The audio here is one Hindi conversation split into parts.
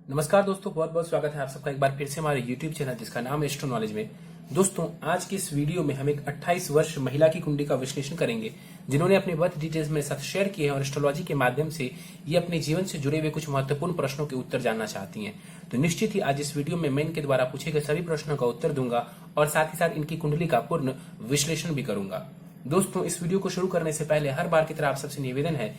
नमस्कार दोस्तों, बहुत बहुत स्वागत है आप सबका एक बार फिर से हमारे YouTube चैनल जिसका नाम है एस्ट्रो नॉलेज में। दोस्तों, आज की इस वीडियो में हम एक 28 वर्ष महिला की कुंडली का विश्लेषण करेंगे जिन्होंने अपने बर्थ डिटेल्स मेरे साथ शेयर किए हैं और एस्ट्रोलॉजी के माध्यम से ये अपने जीवन से जुड़े हुए कुछ महत्वपूर्ण प्रश्नों के उत्तर जानना चाहती हैं। तो निश्चित ही आज इस वीडियो में मैं इनके द्वारा पूछे गए सभी प्रश्नों का उत्तर दूंगा और साथ ही साथ इनकी कुंडली का पूर्ण विश्लेषण भी करूंगा। दोस्तों, इस वीडियो को शुरू करने से पहले हर बार की तरह आप सबसे निवेदन है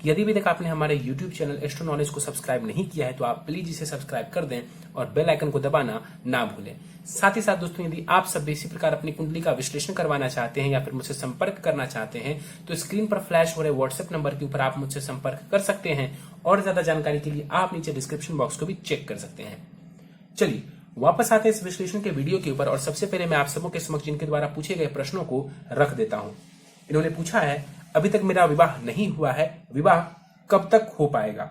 कि यदि अभी तक आपने हमारे YouTube चैनल एस्ट्रो नॉलेज को सब्सक्राइब नहीं किया है तो आप प्लीज इसे सब्सक्राइब कर दें और बेल आइकन को दबाना ना भूलें। साथ ही साथ दोस्तों, यदि आप सब भी इसी प्रकार अपनी कुंडली का विश्लेषण करवाना चाहते हैं या फिर मुझसे संपर्क करना चाहते हैं तो स्क्रीन पर फ्लैश हो रहे व्हाट्सएप नंबर के ऊपर आप मुझसे संपर्क कर सकते हैं और ज्यादा जानकारी के लिए आप नीचे डिस्क्रिप्शन बॉक्स को भी चेक कर सकते हैं। चलिए वापस आते हैं इस विश्लेषण के वीडियो के ऊपर और सबसे पहले मैं आप सबों के समक्ष जिनके द्वारा पूछे गए प्रश्नों को रख देता हूं। इन्होंने पूछा है, अभी तक मेरा विवाह नहीं हुआ है, विवाह कब तक हो पाएगा?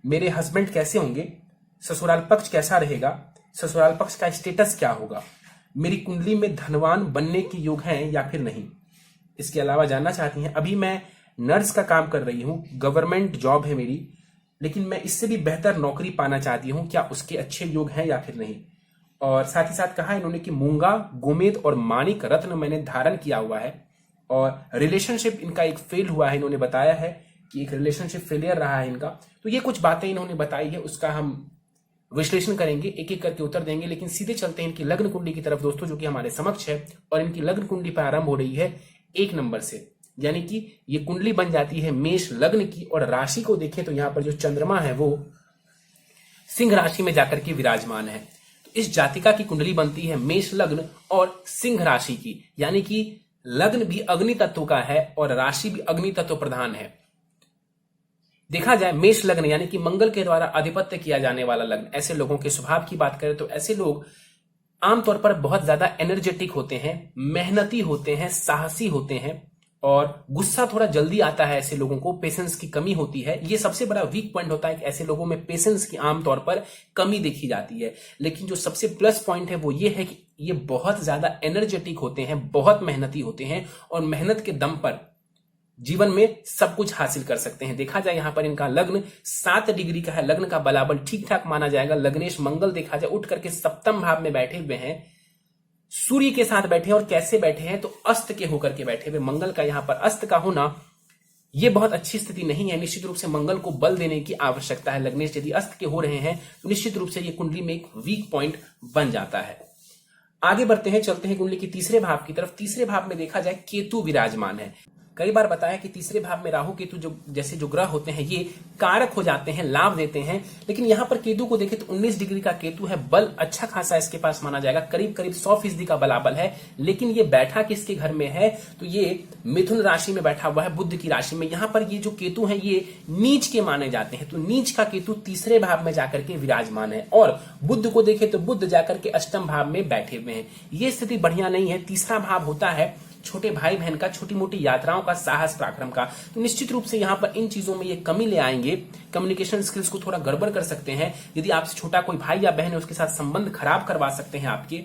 मेरे हस्बैंड कैसे होंगे? ससुराल पक्ष कैसा रहेगा? ससुराल पक्ष का स्टेटस क्या होगा? मेरी कुंडली में धनवान बनने के योग हैं या फिर नहीं? इसके अलावा जानना चाहती हैं, अभी मैं नर्स का काम कर रही हूं, गवर्नमेंट जॉब है मेरी, लेकिन मैं इससे भी बेहतर नौकरी पाना चाहती हूं, क्या उसके अच्छे योग हैं या फिर नहीं? और साथ ही साथ कहा इन्होंने कि मूंगा, गोमेद और माणिक रत्न मैंने धारण किया हुआ है और रिलेशनशिप इनका एक फेल हुआ है। इन्होंने बताया है कि एक रिलेशनशिप फेलियर रहा है इनका। तो ये कुछ बातें इन्होंने बताई है, उसका हम विश्लेषण करेंगे, एक एक करके उत्तर देंगे। लेकिन सीधे चलते हैं इनकी लग्न कुंडली की तरफ दोस्तों, जो कि हमारे समक्ष है और इनकी लग्न कुंडली प्रारंभ हो रही है 1 नंबर से, यानी कि ये कुंडली बन जाती है मेष लग्न की। और राशि को देखें तो यहाँ पर जो चंद्रमा है वो सिंह राशि में जाकर के विराजमान है। तो इस जातिका की कुंडली बनती है मेष लग्न और सिंह राशि की, यानी कि लग्न भी अग्नि तत्व का है और राशि भी अग्नि तत्व प्रधान है। देखा जाए मेष लग्न यानी कि मंगल के द्वारा आधिपत्य किया जाने वाला लग्न, ऐसे लोगों के स्वभाव की बात करें तो ऐसे लोग आमतौर पर बहुत ज्यादा एनर्जेटिक होते हैं, मेहनती होते हैं, साहसी होते हैं और गुस्सा थोड़ा जल्दी आता है। ऐसे लोगों को पेशेंस की कमी होती है, ये सबसे बड़ा वीक पॉइंट होता है कि ऐसे लोगों में पेशेंस की आमतौर पर कमी देखी जाती है। लेकिन जो सबसे प्लस पॉइंट है वो ये है कि ये बहुत ज्यादा एनर्जेटिक होते हैं, बहुत मेहनती होते हैं और मेहनत के दम पर जीवन में सब कुछ हासिल कर सकते हैं। देखा जाए यहां पर इनका लग्न 7 डिग्री का है, लग्न का बलाबल ठीक ठाक माना जाएगा। लग्नेश मंगल देखा जाए उठ करके सप्तम भाव में बैठे हुए हैं, सूर्य के साथ बैठे हैं और कैसे बैठे हैं तो अस्त के होकर के बैठे हुए। मंगल का यहां पर अस्त का होना यह बहुत अच्छी स्थिति नहीं है। निश्चित रूप से मंगल को बल देने की आवश्यकता है। लग्नेश यदि अस्त के हो रहे हैं तो निश्चित रूप से यह कुंडली में एक वीक पॉइंट बन जाता है। आगे बढ़ते हैं, चलते हैं कुंडली के तीसरे भाव की तरफ। तीसरे भाव में देखा जाए केतु विराजमान है। कई बार बताया कि तीसरे भाव में राहु केतु जो जैसे जो ग्रह होते हैं ये कारक हो जाते हैं, लाभ देते हैं। लेकिन यहां पर केतु को देखें तो 19 डिग्री का केतु है, बल अच्छा खासा इसके पास माना जाएगा, करीब करीब 100% का बलाबल है। लेकिन ये बैठा किसके घर में है तो ये मिथुन राशि में बैठा हुआ है, बुध की राशि में। यहां पर ये जो केतु है ये नीच के माने जाते हैं, तो नीच का केतु तीसरे भाव में जाकर के विराजमान है। और बुध को देखें तो बुध जाकर के अष्टम भाव में बैठे हुए हैं। ये स्थिति बढ़िया नहीं है। तीसरा भाव होता है छोटे भाई बहन का, छोटी मोटी यात्राओं का, साहस पराक्रम का। तो निश्चित रूप से यहां पर इन चीजों में ये कमी ले आएंगे। कम्युनिकेशन स्किल्स को थोड़ा गड़बड़ कर सकते हैं। यदि आपसे छोटा कोई भाई या बहन है उसके साथ संबंध खराब करवा सकते हैं आपके।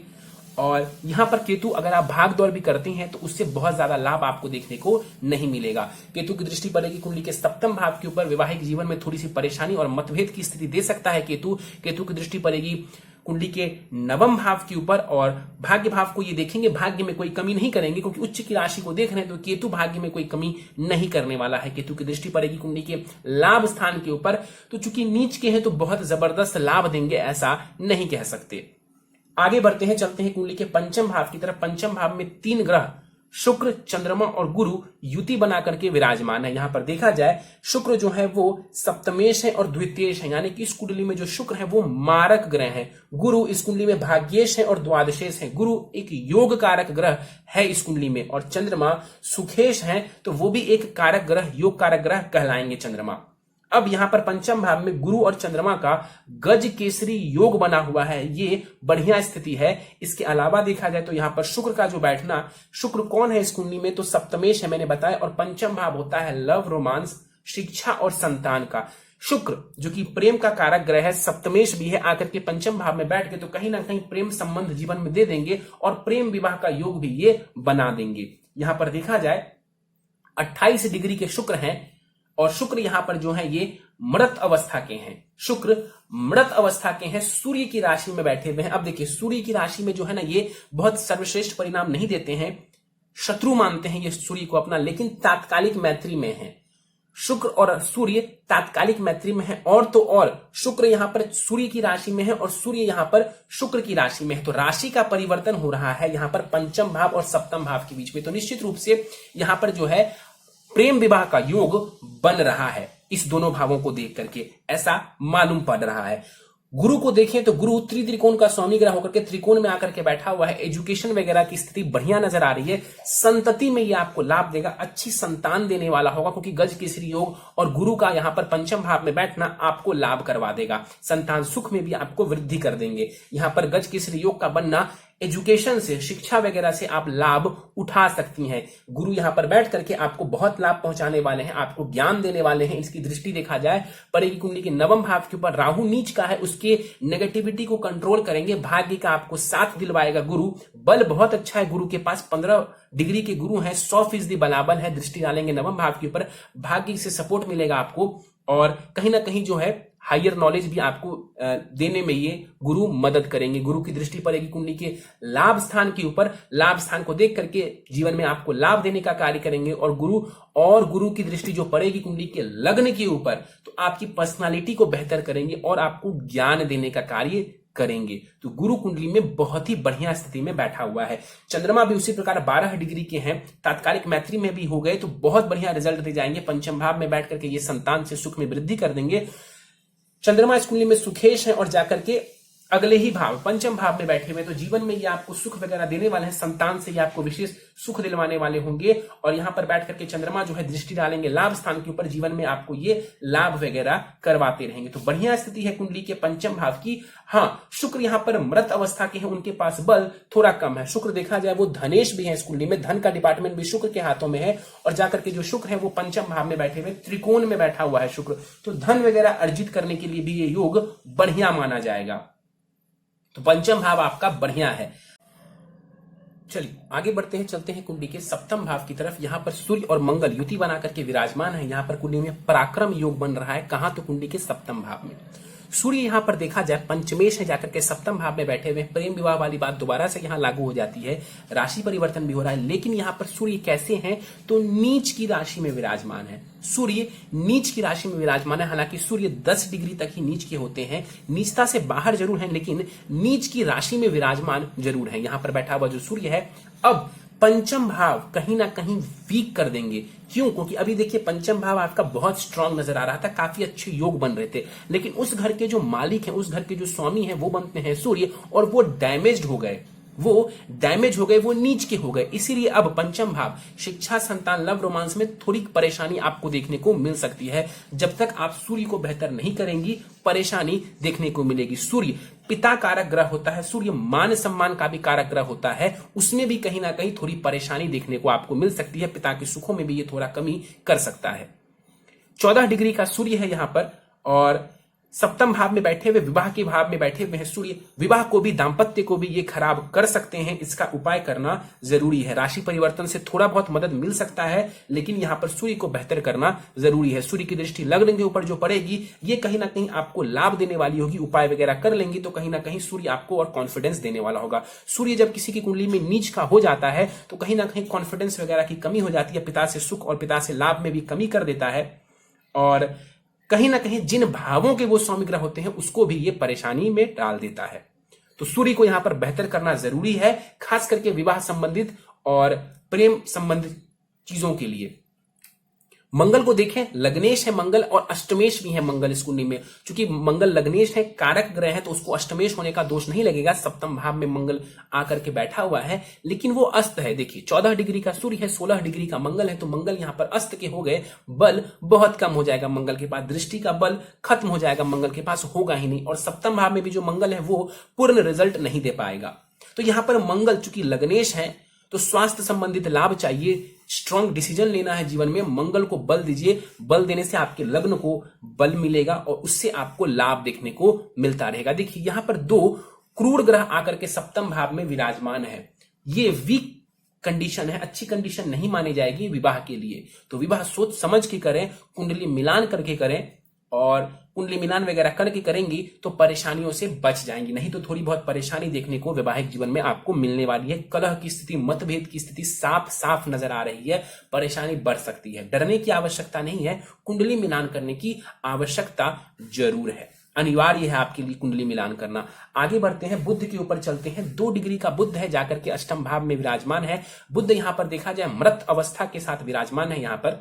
और यहां पर केतु अगर आप भाग दौड़ भी करती हैं तो उससे बहुत ज्यादा लाभ आपको देखने को नहीं मिलेगा। केतु की दृष्टि पड़ेगी कुंडली के सप्तम भाव के ऊपर, वैवाहिक जीवन में थोड़ी सी परेशानी और मतभेद की स्थिति दे सकता है केतु। केतु की दृष्टि पड़ेगी कुंडली के नवम भाव के ऊपर और भाग्य भाव को ये देखेंगे, भाग्य में कोई कमी नहीं करेंगे क्योंकि उच्च की राशि को देख रहे हैं तो केतु भाग्य में कोई कमी नहीं करने वाला है। केतु की दृष्टि पड़ेगी कुंडली के लाभ स्थान के ऊपर, तो चूंकि नीच के हैं तो बहुत जबरदस्त लाभ देंगे ऐसा नहीं कह सकते। आगे बढ़ते हैं, चलते हैं कुंडली के पंचम भाव की तरफ। पंचम भाव में 3 ग्रह शुक्र, चंद्रमा और गुरु युति बना करके विराजमान है। यहां पर देखा जाए शुक्र जो है वो सप्तमेश है और द्वितीयेश है, यानी कि इस कुंडली में जो शुक्र है वो मारक ग्रह है। गुरु इस कुंडली में भाग्येश है और द्वादशेश है। गुरु एक योग कारक ग्रह है इस कुंडली में और चंद्रमा सुखेश है, तो वो भी एक कारक ग्रह, योग कारक ग्रह कहलाएंगे चंद्रमा। अब यहां पर पंचम भाव में गुरु और चंद्रमा का गज केसरी योग बना हुआ है, ये बढ़िया स्थिति है। इसके अलावा देखा जाए तो यहां पर शुक्र का जो बैठना, शुक्र कौन है इस कुंडली में तो सप्तमेश है मैंने बताया, और पंचम भाव होता है लव, रोमांस, शिक्षा और संतान का। शुक्र जो कि प्रेम का कारक ग्रह है, सप्तमेश भी है, आकर के पंचम भाव में बैठ के तो कहीं ना कहीं प्रेम संबंध जीवन में दे देंगे और प्रेम विवाह का योग भी ये बना देंगे। यहां पर देखा जाए 28 डिग्री के शुक्र हैं और शुक्र यहां पर जो है ये मृत अवस्था के हैं, शुक्र मृत अवस्था के हैं, सूर्य की राशि में बैठे हुए हैं। अब देखिए सूर्य की राशि में जो है ना ये बहुत सर्वश्रेष्ठ परिणाम नहीं देते हैं, शत्रु मानते हैं ये सूर्य को अपना, लेकिन तात्कालिक मैत्री में है। शुक्र और सूर्य तात्कालिक मैत्री में है, और तो और शुक्र यहां पर सूर्य की राशि में है और सूर्य यहां पर शुक्र की राशि में है, तो राशि का परिवर्तन हो रहा है यहां पर पंचम भाव और सप्तम भाव के बीच में। तो निश्चित रूप से यहां पर जो है प्रेम विवाह का योग बन रहा है इस दोनों भावों को देख करके, ऐसा मालूम पड़ रहा है। गुरु को देखें तो गुरु त्रिकोण का स्वामी ग्रह होकर के त्रिकोण में आकर के बैठा हुआ है, एजुकेशन वगैरह की स्थिति बढ़िया नजर आ रही है। संतति में ये आपको लाभ देगा, अच्छी संतान देने वाला होगा, क्योंकि गज केसरी योग और गुरु का यहां पर पंचम भाव में बैठना आपको लाभ करवा देगा। संतान सुख में भी आपको वृद्धि कर देंगे। यहां पर गज केसरी योग का बनना एजुकेशन से, शिक्षा वगैरह से आप लाभ उठा सकती हैं। गुरु यहां पर बैठ करके आपको बहुत लाभ पहुंचाने वाले हैं, आपको ज्ञान देने वाले हैं। इसकी दृष्टि देखा जाए परे की कुंडली के नवम भाव के ऊपर राहु नीच का है, उसके नेगेटिविटी को कंट्रोल करेंगे, भाग्य का आपको साथ दिलवाएगा गुरु। बल बहुत अच्छा है गुरु के पास, 15 डिग्री के गुरु हैं, 100% बलाबल है। दृष्टि डालेंगे नवम भाव के ऊपर, भाग्य से सपोर्ट मिलेगा आपको, और कहीं ना कहीं जो है हायर नॉलेज भी आपको देने में ये गुरु मदद करेंगे। गुरु की दृष्टि पड़ेगी कुंडली के लाभ स्थान के ऊपर, लाभ स्थान को देख करके जीवन में आपको लाभ देने का कार्य करेंगे। और गुरु की दृष्टि जो पड़ेगी कुंडली के लग्न के ऊपर, तो आपकी पर्सनालिटी को बेहतर करेंगे और आपको ज्ञान देने का कार्य करेंगे। तो गुरु कुंडली में बहुत ही बढ़िया स्थिति में बैठा हुआ है। चंद्रमा भी उसी प्रकार 12 डिग्री के हैं, तात्कालिक मैत्री में भी हो गए तो बहुत बढ़िया रिजल्ट दे जाएंगे। पंचम भाव में बैठ करके ये संतान से सुख में वृद्धि कर देंगे। चंद्रमा इस कुंडली में सुखेश है और जाकर के अगले ही भाव पंचम भाव में बैठे हुए, तो जीवन में ये आपको सुख वगैरह देने वाले हैं। संतान से ये आपको विशेष सुख दिलवाने वाले होंगे, और यहां पर बैठ करके चंद्रमा जो है दृष्टि डालेंगे लाभ स्थान के ऊपर, जीवन में आपको ये लाभ वगैरह करवाते रहेंगे। तो बढ़िया स्थिति है कुंडली के पंचम भाव की। हाँ, शुक्र यहां पर मृत अवस्था के हैं, उनके पास बल थोड़ा कम है। शुक्र देखा जाए वो धनेश भी है इस कुंडली में, धन का डिपार्टमेंट भी शुक्र के हाथों में है, और जाकर के जो शुक्र है वो पंचम भाव में बैठे हुए त्रिकोण में बैठा हुआ है शुक्र, तो धन वगैरह अर्जित करने के लिए भी ये योग बढ़िया माना जाएगा। तो पंचम भाव आपका बढ़िया है। चलिए आगे बढ़ते हैं, चलते हैं कुंडली के सप्तम भाव की तरफ। यहां पर सूर्य और मंगल युति बना करके विराजमान है। यहां पर कुंडली में पराक्रम योग बन रहा है। कहां? तो कुंडली के सप्तम भाव में। सूर्य यहां पर देखा जाए पंचमेश है, जाकर के सप्तम भाव में बैठे हुए। प्रेम विवाह वाली बात दोबारा से यहां लागू हो जाती है, राशि परिवर्तन भी हो रहा है। लेकिन यहां पर सूर्य कैसे हैं? तो नीच की राशि में विराजमान है। सूर्य नीच की राशि में विराजमान है। हालांकि सूर्य 10 डिग्री तक ही नीच के होते हैं, नीचता से बाहर जरूर है, लेकिन नीच की राशि में विराजमान जरूर है। यहां पर बैठा हुआ जो सूर्य है अब पंचम भाव कहीं ना कहीं वीक कर देंगे। क्यों? क्योंकि अभी देखिए पंचम भाव आपका बहुत स्ट्रांग नजर आ रहा था, काफी अच्छे योग बन रहे थे, लेकिन उस घर के जो मालिक हैं, उस घर के जो स्वामी हैं, वो बनते हैं सूर्य, और वो डैमेज्ड हो गए, वो नीच के हो गए। इसीलिए अब पंचम भाव शिक्षा, संतान, लव, रोमांस में थोड़ी परेशानी आपको देखने को मिल सकती है। जब तक आप सूर्य को बेहतर नहीं करेंगी, परेशानी देखने को मिलेगी। सूर्य पिता कारक ग्रह होता है, सूर्य मान सम्मान का भी कारक ग्रह होता है, उसमें भी कहीं ना कहीं थोड़ी परेशानी देखने को आपको मिल सकती है। पिता के सुखों में भी ये थोड़ा कमी कर सकता है। 14 डिग्री का सूर्य है यहां पर, और सप्तम भाव में बैठे हुए, विवाह के भाव में बैठे हुए हैं सूर्य। विवाह को भी, दाम्पत्य को भी ये खराब कर सकते हैं, इसका उपाय करना जरूरी है। राशि परिवर्तन से थोड़ा बहुत मदद मिल सकता है, लेकिन यहां पर सूर्य को बेहतर करना जरूरी है। सूर्य की दृष्टि लग्न के ऊपर जो पड़ेगी, ये कहीं ना कहीं आपको लाभ देने वाली होगी। उपाय वगैरह कर लेंगी तो कहीं ना कहीं सूर्य आपको और कॉन्फिडेंस देने वाला होगा। सूर्य जब किसी की कुंडली में नीच का हो जाता है तो कहीं ना कहीं कॉन्फिडेंस वगैरह की कमी हो जाती है, पिता से सुख और पिता से लाभ में भी कमी कर देता है, और कहीं ना कहीं जिन भावों के वो स्वामी ग्रह होते हैं उसको भी ये परेशानी में डाल देता है। तो सूर्य को यहां पर बेहतर करना जरूरी है, खास करके विवाह संबंधित और प्रेम संबंधित चीजों के लिए। मंगल को देखें, लग्नेश है मंगल और अष्टमेश भी है मंगल इस कुंडली में। चूंकि मंगल लग्नेश है, कारक ग्रह है, तो उसको अष्टमेश होने का दोष नहीं लगेगा। सप्तम भाव में मंगल आकर के बैठा हुआ है, लेकिन वो अस्त है। देखिए 14 डिग्री का सूर्य है, 16 डिग्री का मंगल है, तो मंगल यहां पर अस्त के हो गए। बल बहुत कम हो जाएगा मंगल के पास, दृष्टि का बल खत्म हो जाएगा, मंगल के पास होगा ही नहीं। और सप्तम भाव में भी जो मंगल है वो पूर्ण रिजल्ट नहीं दे पाएगा। तो यहां पर मंगल चूंकि लग्नेश है, तो स्वास्थ्य संबंधित लाभ चाहिए, स्ट्रॉन्ग डिसीजन लेना है जीवन में, मंगल को बल दीजिए। बल देने से आपके लग्न को बल मिलेगा और उससे आपको लाभ देखने को मिलता रहेगा। देखिए यहां पर 2 क्रूर ग्रह आकर के सप्तम भाव में विराजमान है। ये वीक कंडीशन है, अच्छी कंडीशन नहीं मानी जाएगी विवाह के लिए। तो विवाह सोच समझ के करें, कुंडली मिलान करके करें, और कुंडली मिलान वगैरह करके करेंगी तो परेशानियों से बच जाएंगी। नहीं तो थोड़ी बहुत परेशानी देखने को वैवाहिक जीवन में आपको मिलने वाली है। कलह की स्थिति, मतभेद की स्थिति साफ साफ नजर आ रही है। परेशानी बढ़ सकती है। डरने की आवश्यकता नहीं है, कुंडली मिलान करने की आवश्यकता जरूर है। अनिवार्य है आपके लिए कुंडली मिलान करना। आगे बढ़ते हैं, बुध के ऊपर चलते हैं। 2 डिग्री का बुध है, जाकर के अष्टम भाव में विराजमान है। बुध यहां पर देखा जाए मृत अवस्था के साथ विराजमान है यहां पर।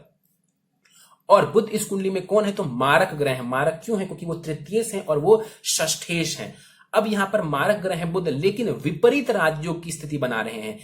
और बुध इस कुंडली में कौन है तो मारक ग्रह है। मारक क्यों है? क्योंकि वो तृतीयेश है और वो षष्ठेश है। अब यहां पर मारक ग्रह है बुध, लेकिन विपरीत राजयोग की स्थिति बना रहे हैं।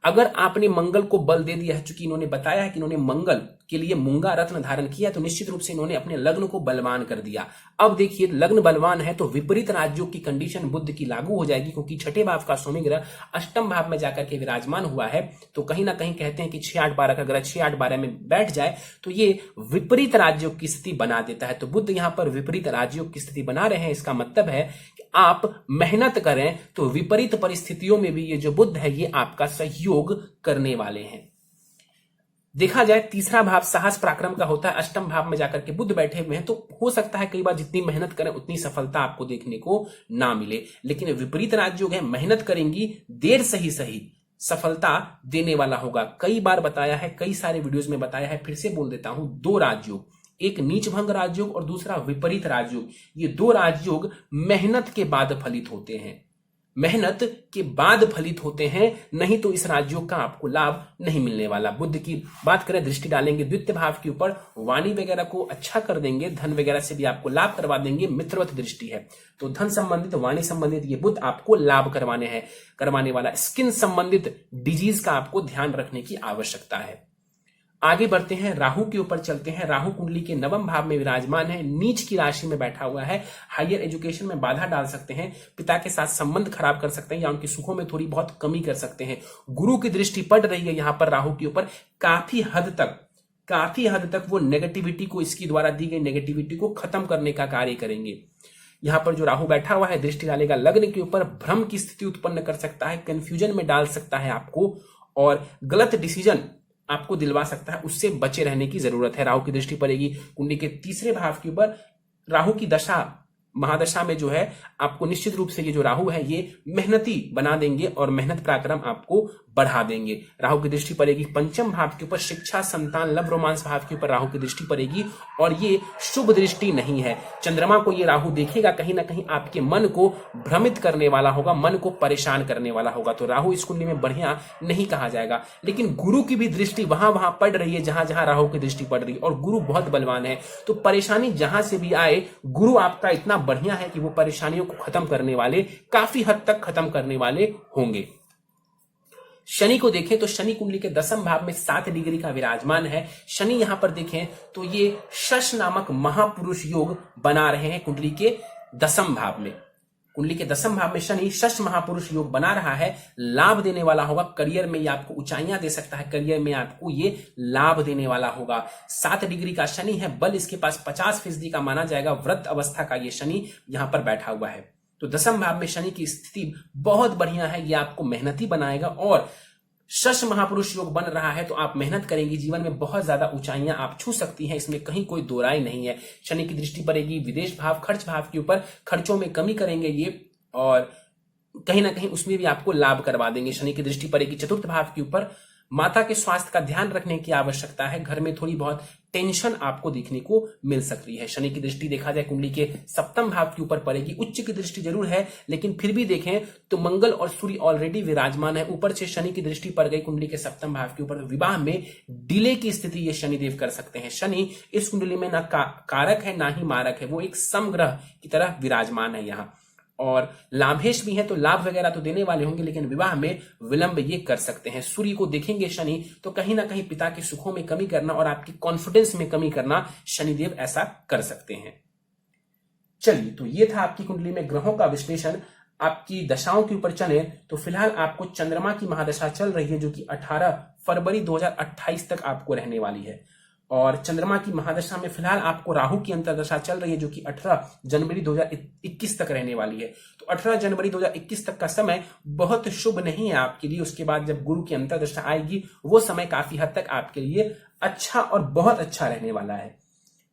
अगर आपने मंगल को बल दे दिया है, चूंकि इन्होंने बताया है कि इन्होंने मंगल के लिए मूंगा रत्न धारण किया, तो निश्चित रूप से इन्होंने अपने लग्न को बलवान कर दिया। अब देखिए, लग्न बलवान है तो विपरीत राजयोग की कंडीशन बुध की लागू हो जाएगी, क्योंकि छठे भाव का स्वामी ग्रह अष्टम भाव में जाकर के विराजमान हुआ है। तो कहीं ना कहीं कहते हैं कि 6-8-12 का ग्रह 6-8-12 में बैठ जाए तो ये विपरीत राजयोग की स्थिति बना देता है। तो बुध यहां पर विपरीत राजयोग की स्थिति बना रहे हैं। इसका मतलब है कि आप मेहनत करें तो विपरीत परिस्थितियों में भी ये जो बुध है ये आपका सहयोग करने वाले हैं। देखा जाए तीसरा भाव साहस पराक्रम का होता है। अष्टम भाव में जाकर के बुध बैठे हुए हैं, तो हो सकता है कई बार जितनी मेहनत करें उतनी सफलता आपको देखने को ना मिले। लेकिन विपरीत राजयोग है, मेहनत करेंगी, देर सही सफलता देने वाला होगा। कई बार बताया है, कई सारे वीडियोस में बताया है, फिर से बोल देता हूं। 2 राजयोग, एक नीच भंग राजयोग और दूसरा विपरीत राजयोग। ये 2 राजयोग मेहनत के बाद फलित होते हैं। मेहनत के बाद फलित होते हैं, नहीं तो इस राजयोग का आपको लाभ नहीं मिलने वाला। बुध की बात करें, दृष्टि डालेंगे द्वितीय भाव के ऊपर, वाणी वगैरह को अच्छा कर देंगे, धन वगैरह से भी आपको लाभ करवा देंगे। मित्रवत दृष्टि है तो धन संबंधित, वाणी संबंधित ये बुध आपको लाभ करवाने वाला। स्किन संबंधित डिजीज का आपको ध्यान रखने की आवश्यकता है। आगे बढ़ते हैं, राहु के ऊपर चलते हैं। राहु कुंडली के 9वें भाव में विराजमान है, नीच की राशि में बैठा हुआ है। हायर एजुकेशन में बाधा डाल सकते हैं, पिता के साथ संबंध खराब कर सकते हैं या उनके सुखों में थोड़ी बहुत कमी कर सकते हैं। गुरु की दृष्टि पड़ रही है यहां पर राहु के ऊपर। काफी हद तक वो नेगेटिविटी को, इसकी द्वारा दी गई नेगेटिविटी को खत्म करने का कार्य करेंगे। यहां पर जो राहु बैठा हुआ है, दृष्टि डालेगा लग्न के ऊपर, भ्रम की स्थिति उत्पन्न कर सकता है, कंफ्यूजन में डाल सकता है आपको, और गलत डिसीजन आपको दिलवा सकता है। उससे बचे रहने की जरूरत है। राहु की दृष्टि पड़ेगी कुंडली के तीसरे भाव के ऊपर। राहु की दशा, महादशा में जो है आपको निश्चित रूप से ये जो राहु है ये मेहनती बना देंगे और मेहनत पराक्रम आपको बढ़ा देंगे। राहु की दृष्टि पड़ेगी पंचम भाव के ऊपर, शिक्षा, संतान, लव, रोमांस भाव के ऊपर राहु की दृष्टि पड़ेगी, और ये शुभ दृष्टि नहीं है। चंद्रमा को ये राहु देखेगा, कहीं ना कहीं आपके मन को भ्रमित करने वाला होगा, मन को परेशान करने वाला होगा। तो राहु इस कुंडली में बढ़िया नहीं कहा जाएगा। लेकिन गुरु की भी दृष्टि वहां पड़ रही है जहां जहां राहु की दृष्टि पड़ रही है, और गुरु बहुत बलवान है। तो परेशानी जहां से भी आए, गुरु आपका इतना बढ़िया है कि वो परेशानियों को खत्म करने वाले, काफी हद तक खत्म करने वाले होंगे। शनि को देखें तो शनि कुंडली के 10वें भाव में 7 डिग्री का विराजमान है। शनि यहां पर देखें तो ये शश नामक महापुरुष योग बना रहे हैं कुंडली के 10वें भाव में। कुंडली के 10वें भाव में शनि शश महापुरुष योग बना रहा है, लाभ देने वाला होगा। करियर में ये आपको ऊंचाइयां दे सकता है, करियर में आपको ये लाभ देने वाला होगा। 7 डिग्री का शनि है, बल इसके पास 50% का माना जाएगा। व्रत अवस्था का ये शनि यहां पर बैठा हुआ है। तो 10वें भाव में शनि की स्थिति बहुत बढ़िया है, ये आपको मेहनती बनाएगा, और शश महापुरुष योग बन रहा है तो आप मेहनत करेंगी, जीवन में बहुत ज्यादा ऊंचाइयां आप छू सकती हैं, इसमें कहीं कोई दो राय नहीं है। शनि की दृष्टि पड़ेगी विदेश भाव, खर्च भाव के ऊपर, खर्चों में कमी करेंगे ये, और कहीं ना कहीं उसमें भी आपको लाभ करवा देंगे। शनि की दृष्टि पड़ेगी चतुर्थ भाव के ऊपर, माता के स्वास्थ्य का ध्यान रखने की आवश्यकता है। घर में थोड़ी बहुत टेंशन आपको देखने को मिल सकती है। शनि की दृष्टि देखा जाए कुंडली के 7वें भाव के ऊपर पड़ेगी। उच्च की दृष्टि जरूर है, लेकिन फिर भी देखें तो मंगल और सूर्य ऑलरेडी विराजमान है, ऊपर से शनि की दृष्टि पड़ गई कुंडली के 7वें भाव के ऊपर। विवाह में डिले की स्थिति ये शनिदेव कर सकते हैं। शनि इस कुंडली में ना कारक है ना ही मारक है, वो एक समग्रह की तरह विराजमान है यहाँ, और लाभेश भी है तो लाभ वगैरह तो देने वाले होंगे, लेकिन विवाह में विलंब ये कर सकते हैं। सूर्य को देखेंगे शनि तो कहीं ना कहीं पिता के सुखों में कमी करना और आपकी कॉन्फिडेंस में कमी करना शनिदेव ऐसा कर सकते हैं। चलिए, तो ये था आपकी कुंडली में ग्रहों का विश्लेषण। आपकी दशाओं के ऊपर चले तो फिलहाल आपको चंद्रमा की महादशा चल रही है, जो कि 18 फरवरी 2028 तक आपको रहने वाली है, और चंद्रमा की महादशा में फिलहाल आपको राहु की अंतर्दशा चल रही है, जो कि 18 जनवरी 2021 तक रहने वाली है। तो 18 जनवरी 2021 तक का समय बहुत शुभ नहीं है आपके लिए। उसके बाद जब गुरु की अंतर्दशा आएगी, वो समय काफी हद तक आपके लिए अच्छा और बहुत अच्छा रहने वाला है।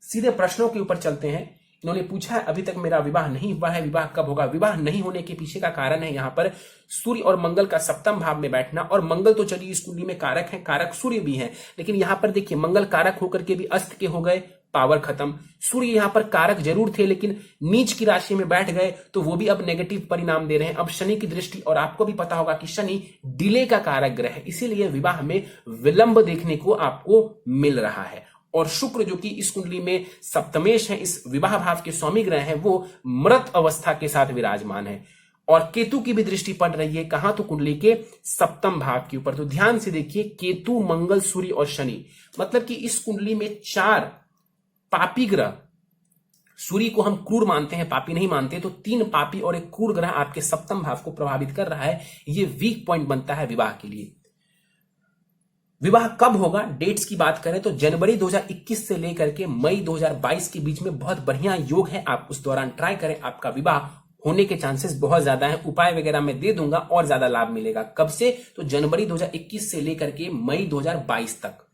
सीधे प्रश्नों के ऊपर चलते हैं। इन्होंने पूछा है अभी तक मेरा विवाह नहीं हुआ है, विवाह कब होगा। विवाह नहीं होने के पीछे का कारण है यहाँ पर सूर्य और मंगल का सप्तम भाव में बैठना। और मंगल तो चलिए इस कुंडली में कारक है, कारक सूर्य भी है, लेकिन यहाँ पर देखिए मंगल कारक होकर के भी अस्त के हो गए, पावर खत्म। सूर्य यहाँ पर कारक जरूर थे लेकिन नीच की राशि में बैठ गए तो वो भी अब नेगेटिव परिणाम दे रहे हैं। अब शनि की दृष्टि, और आपको भी पता होगा कि शनि डिले का कारक ग्रह है, इसीलिए विवाह में विलंब देखने को आपको मिल रहा है। और शुक्र जो कि इस कुंडली में सप्तमेश है, इस विवाह भाव के स्वामी ग्रह है, वो मृत अवस्था के साथ विराजमान है। और केतु की भी दृष्टि पड़ रही है, कहां, तो कुंडली के सप्तम भाव के ऊपर। तो ध्यान से देखिए, केतु, मंगल, सूर्य और शनि, मतलब कि इस कुंडली में 4 पापी ग्रह, सूर्य को हम क्रूर मानते हैं, पापी नहीं मानते, तो 3 पापी और एक क्रूर ग्रह आपके सप्तम भाव को प्रभावित कर रहा है। ये वीक पॉइंट बनता है विवाह के लिए। विवाह कब होगा, डेट्स की बात करें तो जनवरी 2021 से लेकर के मई 2022 के बीच में बहुत बढ़िया योग है। आप उस दौरान ट्राई करें, आपका विवाह होने के चांसेस बहुत ज्यादा हैं। उपाय वगैरह मैं दे दूंगा और ज्यादा लाभ मिलेगा। कब से, तो जनवरी 2021 से लेकर के मई 2022 तक।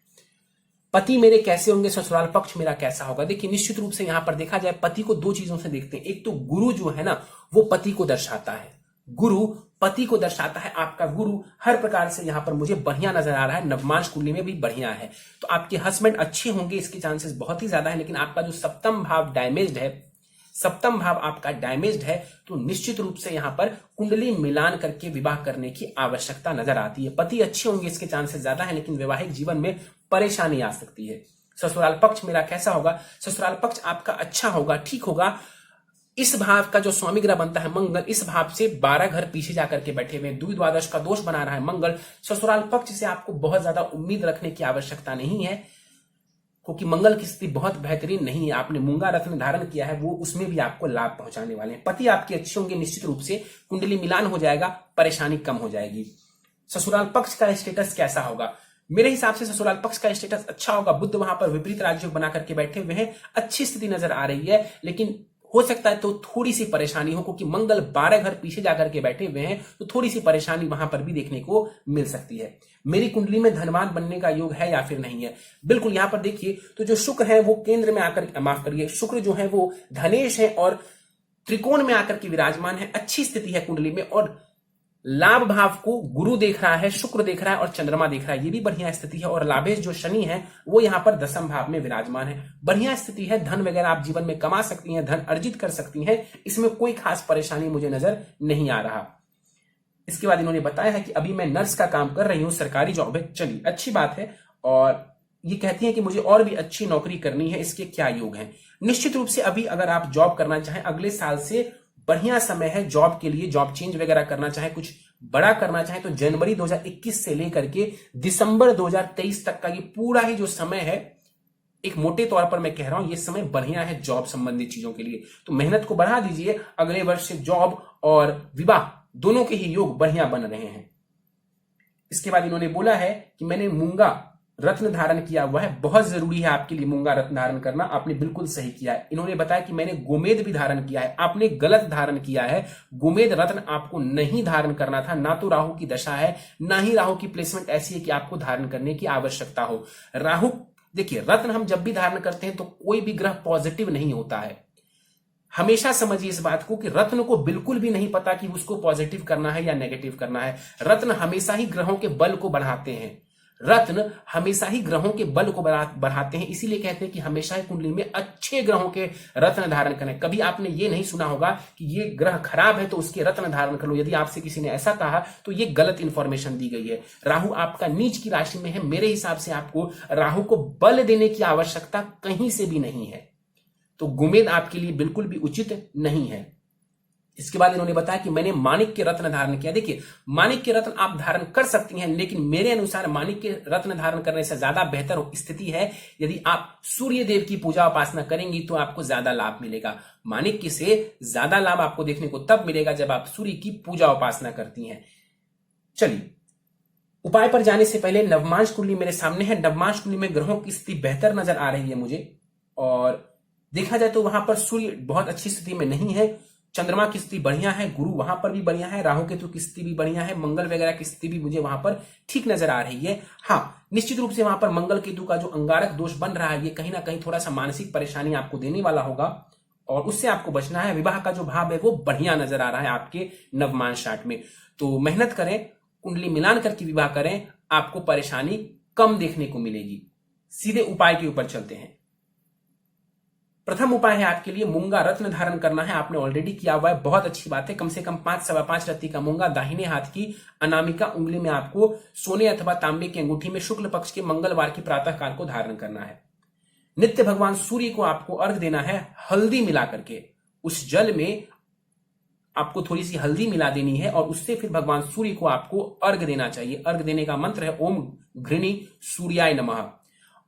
पति मेरे कैसे होंगे, ससुराल पक्ष मेरा कैसा होगा। देखिए निश्चित रूप से यहां पर देखा जाए, पति को 2 चीजों से देखते हैं। एक तो गुरु जो है ना, वो पति को दर्शाता है, गुरु पति को दर्शाता है। आपका गुरु हर प्रकार से यहां पर मुझे बढ़िया नजर आ रहा है, नवमांश कुंडली में भी बढ़िया है, तो आपके हस्बैंड अच्छे होंगे, इसके चांसेस बहुत ही ज्यादा है। लेकिन आपका जो सप्तम भाव डैमेज्ड है, सप्तम भाव आपका डैमेज्ड है, तो निश्चित रूप से यहां पर कुंडली मिलान करके विवाह करने की आवश्यकता नजर आती है। पति अच्छे होंगे, इसके चांसेस ज्यादा है, लेकिन वैवाहिक जीवन में परेशानी आ सकती है। ससुराल पक्ष मेरा कैसा होगा, ससुराल पक्ष आपका अच्छा होगा, ठीक होगा। इस भाव का जो स्वामी ग्रह बनता है मंगल, इस भाव से 12 घर पीछे जाकर के बैठे हुए, द्विद्वादश का दोष बना रहा है मंगल। ससुराल पक्ष से आपको बहुत ज्यादा उम्मीद रखने की आवश्यकता नहीं है, क्योंकि मंगल की स्थिति बहुत बेहतरीन नहीं है। आपने मूंगा रत्न धारण किया है, वो उसमें भी आपको लाभ पहुंचाने वाले हैं। पति आपके अच्छे होंगे, निश्चित रूप से कुंडली मिलान हो जाएगा, परेशानी कम हो जाएगी। ससुराल पक्ष का स्टेटस कैसा होगा, मेरे हिसाब से ससुराल पक्ष का स्टेटस अच्छा होगा। बुध वहां पर विपरीत राज्य बना करके बैठे हुए हैं, अच्छी स्थिति नजर आ रही है, लेकिन हो सकता है तो थोड़ी सी परेशानी हो, क्योंकि मंगल 12 घर पीछे जाकर के बैठे हुए हैं, तो थोड़ी सी परेशानी वहां पर भी देखने को मिल सकती है। मेरी कुंडली में धनवान बनने का योग है या फिर नहीं है, बिल्कुल यहां पर देखिए तो जो शुक्र है वो केंद्र में आकर, माफ करिए, शुक्र जो है वो धनेश है और त्रिकोण में आकर के विराजमान है, अच्छी स्थिति है कुंडली में। और लाभ भाव को गुरु देख रहा है, शुक्र देख रहा है और चंद्रमा देख रहा है, ये भी बढ़िया स्थिति है। और लाभेश जो शनि है वो यहाँ पर 10th भाव में विराजमान है, बढ़िया स्थिति है। धन वगैरह आप जीवन में कमा सकती हैं, धन अर्जित कर सकती हैं, इसमें कोई खास परेशानी मुझे नजर नहीं आ रहा। इसके बाद इन्होंने बताया है कि अभी मैं नर्स का काम कर रही हूं, सरकारी जॉब है, चलिए अच्छी बात है। और ये कहती है कि मुझे और भी अच्छी नौकरी करनी है, इसके क्या योग हैं। निश्चित रूप से अभी अगर आप जॉब करना चाहें, अगले साल से बढ़िया समय है जॉब के लिए, जॉब चेंज वगैरह करना चाहे, कुछ बड़ा करना चाहे, तो जनवरी 2021 से लेकर के दिसंबर 2023 तक का ये पूरा ही जो समय है, एक मोटे तौर पर मैं कह रहा हूं, ये समय बढ़िया है जॉब संबंधित चीजों के लिए। तो मेहनत को बढ़ा दीजिए, अगले वर्ष से जॉब और विवाह दोनों के ही योग बढ़िया बन रहे हैं। इसके बाद इन्होंने बोला है कि मैंने मूंगा रत्न धारण किया हुआ है, बहुत जरूरी है आपके लिए मूंगा रत्न धारण करना, आपने बिल्कुल सही किया है। इन्होंने बताया कि मैंने गोमेद भी धारण किया है, आपने गलत धारण किया है। गोमेद रत्न आपको नहीं धारण करना था, ना तो राहु की दशा है, ना ही राहु की प्लेसमेंट ऐसी है कि आपको धारण करने की आवश्यकता हो। राहु, देखिए रत्न हम जब भी धारण करते हैं तो कोई भी ग्रह पॉजिटिव नहीं होता है, हमेशा समझिए इस बात को कि रत्न को बिल्कुल भी नहीं पता कि उसको पॉजिटिव करना है या नेगेटिव करना है। रत्न हमेशा ही ग्रहों के बल को बढ़ाते हैं, रत्न हमेशा ही ग्रहों के बल को बढ़ाते हैं, इसीलिए कहते हैं कि हमेशा ही कुंडली में अच्छे ग्रहों के रत्न धारण करें। कभी आपने ये नहीं सुना होगा कि ये ग्रह खराब है तो उसके रत्न धारण कर लो, यदि आपसे किसी ने ऐसा कहा तो ये गलत इंफॉर्मेशन दी गई है। राहु आपका नीच की राशि में है, मेरे हिसाब से आपको राहु को बल देने की आवश्यकता कहीं से भी नहीं है, तो गुमेद आपके लिए बिल्कुल भी उचित नहीं है। इसके बाद इन्होंने बताया कि मैंने माणिक के रत्न धारण किया। देखिए माणिक के रत्न आप धारण कर सकती हैं, लेकिन मेरे अनुसार माणिक के रत्न धारण करने से ज्यादा बेहतर स्थिति है यदि आप सूर्य देव की पूजा उपासना करेंगी, तो आपको ज्यादा लाभ मिलेगा। माणिक की से ज्यादा लाभ आपको देखने को तब मिलेगा जब आप सूर्य की पूजा उपासना करती हैं। चलिए उपाय पर जाने से पहले नवमांश कुंडली मेरे सामने है। नवमांश कुंडली में ग्रहों की स्थिति बेहतर नजर आ रही है मुझे, और देखा जाए तो वहां पर सूर्य बहुत अच्छी स्थिति में नहीं है, चंद्रमा की स्थिति बढ़िया है, गुरु वहां पर भी बढ़िया है, राहु केतु की स्थिति भी बढ़िया है, मंगल वगैरह की स्थिति भी मुझे वहां पर ठीक नजर आ रही है। हाँ, निश्चित रूप से वहां पर मंगल केतु का जो अंगारक दोष बन रहा है, ये कहीं ना कहीं थोड़ा सा मानसिक परेशानी आपको देने वाला होगा। और उससे आपको बचना है। विवाह का जो भाव है वो बढ़िया नजर आ रहा है आपके नवमांश चार्ट में, तो मेहनत करें, कुंडली मिलान करके विवाह करें, आपको परेशानी कम देखने को मिलेगी। सीधे उपाय के ऊपर चलते हैं। प्रथम उपाय है आपके लिए मूंगा रत्न धारण करना है। आपने ऑलरेडी किया हुआ है, बहुत अच्छी बात है। कम से कम 5-5.25 रत्ती का मूंगा दाहिने हाथ की अनामिका उंगली में आपको सोने अथवा तांबे की अंगूठी में शुक्ल पक्ष के मंगलवार की प्रातः काल को धारण करना है। नित्य भगवान सूर्य को आपको अर्घ देना है हल्दी मिला करके। उस जल में आपको थोड़ी सी हल्दी मिला देनी है और उससे फिर भगवान सूर्य को आपको अर्घ देना चाहिए। अर्घ देने का मंत्र है ओम घृणी सूर्याय नमः।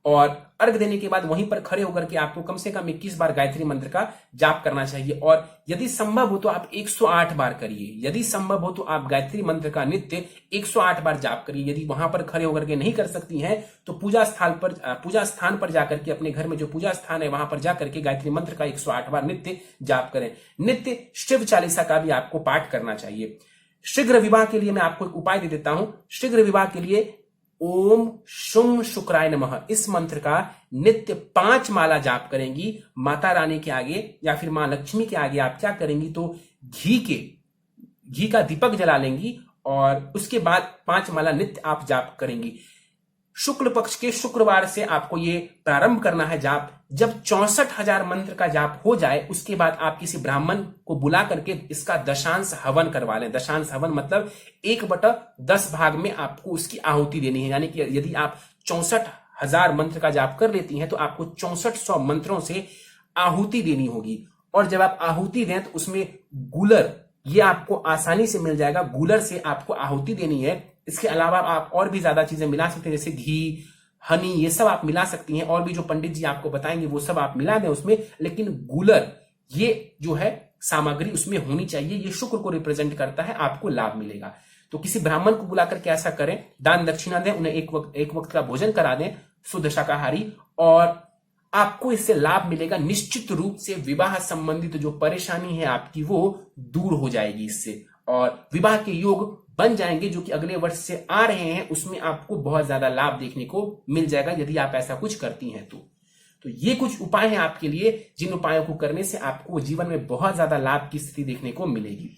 और अर्घ देने के बाद वहीं पर खड़े होकर के आपको कम से कम 21 बार गायत्री मंत्र का जाप करना चाहिए। और यदि संभव हो तो आप 108 बार करिए। यदि संभव हो तो आप गायत्री मंत्र का नित्य 108 बार जाप करिए। यदि वहां पर खड़े होकर के नहीं कर सकती हैं तो पूजा स्थान पर जाकर के, अपने घर में जो पूजा स्थान है वहां पर जाकर के गायत्री मंत्र का 108 बार नित्य जाप करें। नित्य शिव चालीसा का भी आपको पाठ करना चाहिए। शीघ्र विवाह के लिए मैं आपको एक उपाय दे देता हूं। शीघ्र विवाह के लिए ओम शुम शुक्राय नमः इस मंत्र का नित्य 5 माला जाप करेंगी। माता रानी के आगे या फिर मां लक्ष्मी के आगे आप क्या करेंगी तो घी का दीपक जला लेंगी और उसके बाद 5 माला नित्य आप जाप करेंगी। शुक्ल पक्ष के शुक्रवार से आपको ये प्रारंभ करना है जाप। जब 64,000 मंत्र का जाप हो जाए उसके बाद आप किसी ब्राह्मण को बुला करके इसका दशांश हवन करवा लें। दशांश हवन मतलब 1/10 भाग में आपको उसकी आहुति देनी है। यानी कि यदि आप 64,000 मंत्र का जाप कर लेती हैं तो आपको 6400 मंत्रों से आहुति देनी होगी। और जब आप आहुति दें तो उसमें गूलर ये आपको आसानी से मिल जाएगा। गूलर से आपको आहुति देनी है। इसके अलावा आप और भी ज्यादा चीजें मिला सकते हैं, जैसे घी, हनी, ये सब आप मिला सकती हैं। और भी जो पंडित जी आपको बताएंगे वो सब आप मिला दें उसमें, लेकिन गूलर ये जो है सामग्री उसमें होनी चाहिए। ये शुक्र को रिप्रेजेंट करता है, आपको लाभ मिलेगा। तो किसी ब्राह्मण को बुलाकर के ऐसा करें, दान दक्षिणा दें, उन्हें एक वक्त का भोजन करा दें शुद्ध शाकाहारी, और आपको इससे लाभ मिलेगा। निश्चित रूप से विवाह संबंधित जो परेशानी है आपकी वो दूर हो जाएगी इससे, और विवाह के योग बन जाएंगे जो कि अगले वर्ष से आ रहे हैं। उसमें आपको बहुत ज्यादा लाभ देखने को मिल जाएगा यदि आप ऐसा कुछ करती हैं तो ये कुछ उपाय हैं आपके लिए, जिन उपायों को करने से आपको जीवन में बहुत ज्यादा लाभ की स्थिति देखने को मिलेगी।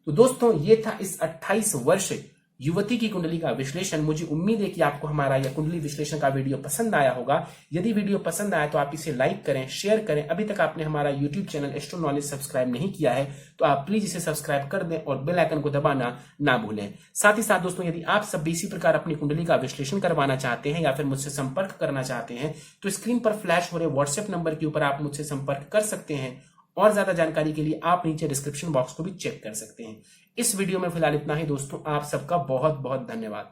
तो दोस्तों ये था इस 28 वर्ष युवती की कुंडली का विश्लेषण। मुझे उम्मीद है कि आपको हमारा यह कुंडली विश्लेषण का वीडियो पसंद आया होगा। यदि वीडियो पसंद आया तो आप इसे लाइक करें, शेयर करें। अभी तक आपने हमारा YouTube channel astro knowledge subscribe नहीं किया है तो आप प्लीज इसे सब्सक्राइब कर दें और बेल आइकन को दबाना ना भूलें। साथ ही साथ दोस्तों, यदि आप सब भी इसी प्रकार अपनी कुंडली का विश्लेषण करवाना चाहते हैं या फिर मुझसे संपर्क करना चाहते हैं तो स्क्रीन पर फ्लैश हो रहे व्हाट्सएप नंबर के ऊपर आप मुझसे संपर्क कर सकते हैं। और ज्यादा जानकारी के लिए आप नीचे डिस्क्रिप्शन बॉक्स को भी चेक कर सकते हैं। इस वीडियो में फिलहाल इतना ही दोस्तों। आप सबका बहुत बहुत धन्यवाद।